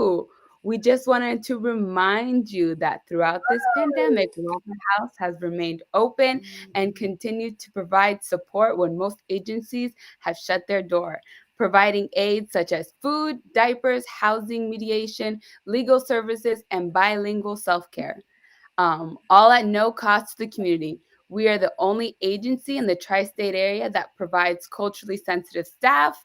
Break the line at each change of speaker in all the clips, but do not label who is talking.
too. We just wanted to remind you that throughout this pandemic, Wafa House has remained open and continued to provide support when most agencies have shut their door, providing aid such as food, diapers, housing mediation, legal services, and bilingual self care, all at no cost to the community. We are the only agency in the tri state area that provides culturally sensitive staff,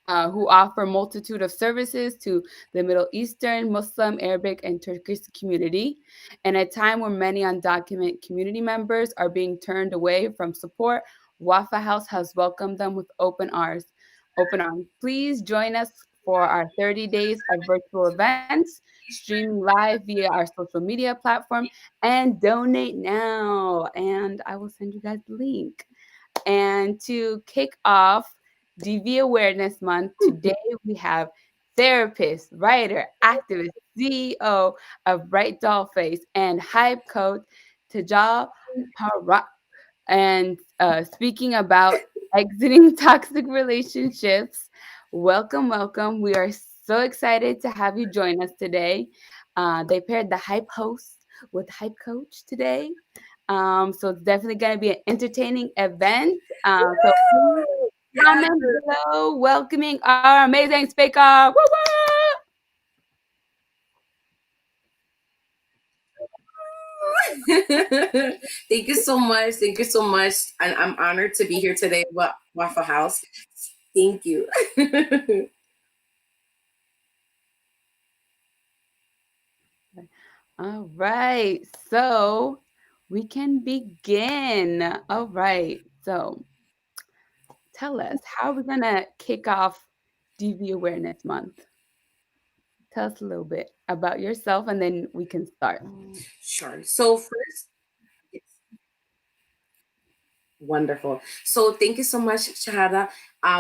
who offer multitude of services to the Middle Eastern, Muslim, Arabic, and Turkish community. In a time where many undocumented community members are being turned away from support, Wafa House has welcomed them with open arms. Open arms. Please join us for our 30 days of virtual events, streaming live via our social media platform, and donate now. And I will send you guys the link. And to kick off DV Awareness Month, today we have therapist, writer, activist, CEO of Bright Doll Face, and hype coach Tejal Parekh. And speaking about exiting toxic relationships, welcome, welcome. We are so excited to have you join us today. They paired the hype host with hype coach today. So it's definitely going to be an entertaining event. So please
Yes.
comment below welcoming our amazing speaker. Woo woo!
Thank you so much. Thank you so much. And I'm honored to be here today with Wafa House. Thank you.
All right, so we can begin. All right, so tell us, how are we gonna kick off DV Awareness Month? Tell us a little bit about yourself, and then we can start.
Sure. So first, yes, wonderful. So thank you so much, Shahada.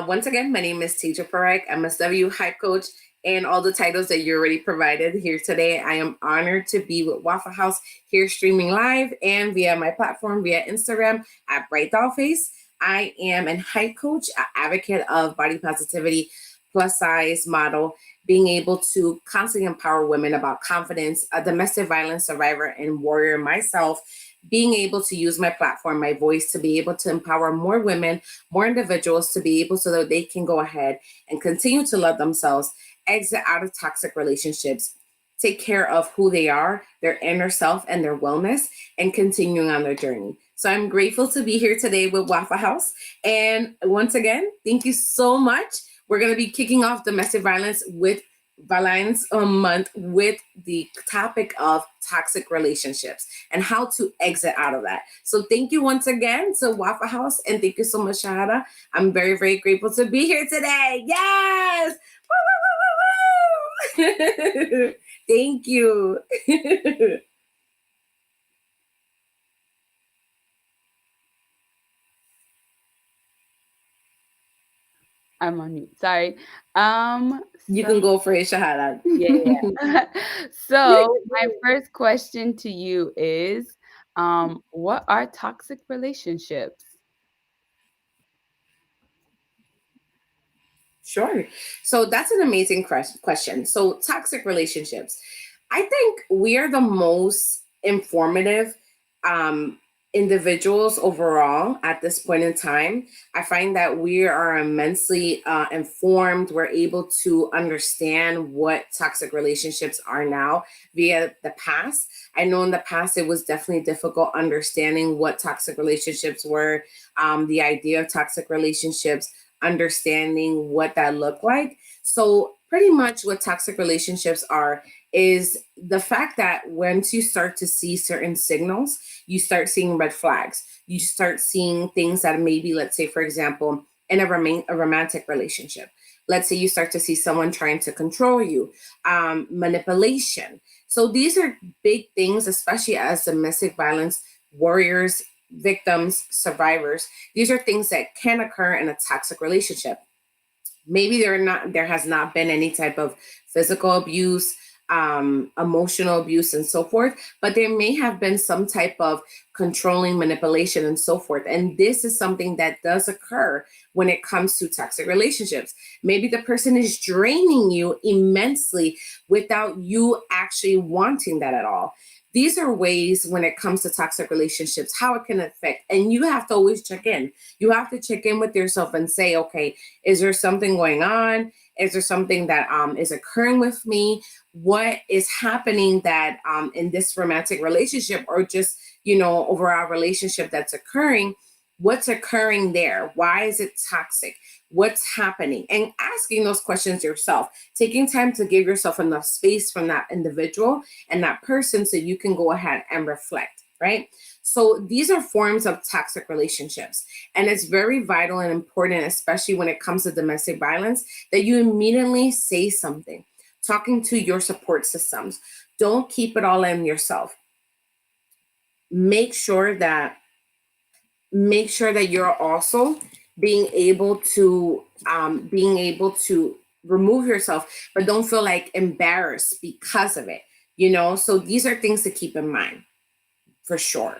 Once again, my name is Tejal Parekh, MSW Hype Coach, and all the titles that you already provided here today. I am honored to be with Wafa House here streaming live and via my platform via Instagram at Bright Doll Face. I am an hype coach, an advocate of body positivity, plus size model, being able to constantly empower women about confidence, a domestic violence survivor and warrior myself, being able to use my platform, my voice, to be able to empower more women, more individuals to be able so that they can go ahead and continue to love themselves, exit out of toxic relationships, take care of who they are, their inner self, and their wellness, and continuing on their journey. So I'm grateful to be here today with Wafa House. And once again, thank you so much. We're going to be kicking off domestic violence month with the topic of toxic relationships and how to exit out of that. So thank you once again to Wafa House, and thank you so much, Shahada. I'm very, very grateful to be here today. Yes! Woo, woo, woo, woo, woo! Thank you.
I'm on mute. Sorry.
You
So
can go for it, Shahada.
yeah, yeah. So my first question to you is, what are toxic relationships?
Sure. So that's an amazing question. So, toxic relationships. I think we are the most informative um, individuals overall at this point in time. I find that we are immensely informed. We're able to understand what toxic relationships are now via the past. I know in the past it was definitely difficult understanding what toxic relationships were, the idea of toxic relationships, understanding what that looked like. So, pretty much what toxic relationships are is the fact that once you start to see certain signals, you start seeing red flags. You start seeing things that maybe, let's say, for example, in a romantic relationship. Let's say you start to see someone trying to control you, manipulation. So these are big things, especially as domestic violence warriors, victims, survivors. These are things that can occur in a toxic relationship. Maybe there has not been any type of physical abuse, emotional abuse and so forth, but there may have been some type of controlling, manipulation, and so forth. And this is something that does occur when it comes to toxic relationships. Maybe the person is draining you immensely without you actually wanting that at all. These are ways when it comes to toxic relationships, how it can affect. And you have to always check in. You have to check in with yourself and say, okay, is there something going on? Is there something that is occurring with me? What is happening that in this romantic relationship, or just, overall relationship that's occurring? What's occurring there? Why is it toxic? What's happening? And asking those questions yourself, taking time to give yourself enough space from that individual and that person so you can go ahead and reflect, right? So these are forms of toxic relationships. And it's very vital and important, especially when it comes to domestic violence, that you immediately say something, talking to your support systems. Don't keep it all in yourself. Make sure that you're also being able to remove yourself, but don't feel like embarrassed because of it. So these are things to keep in mind, for sure.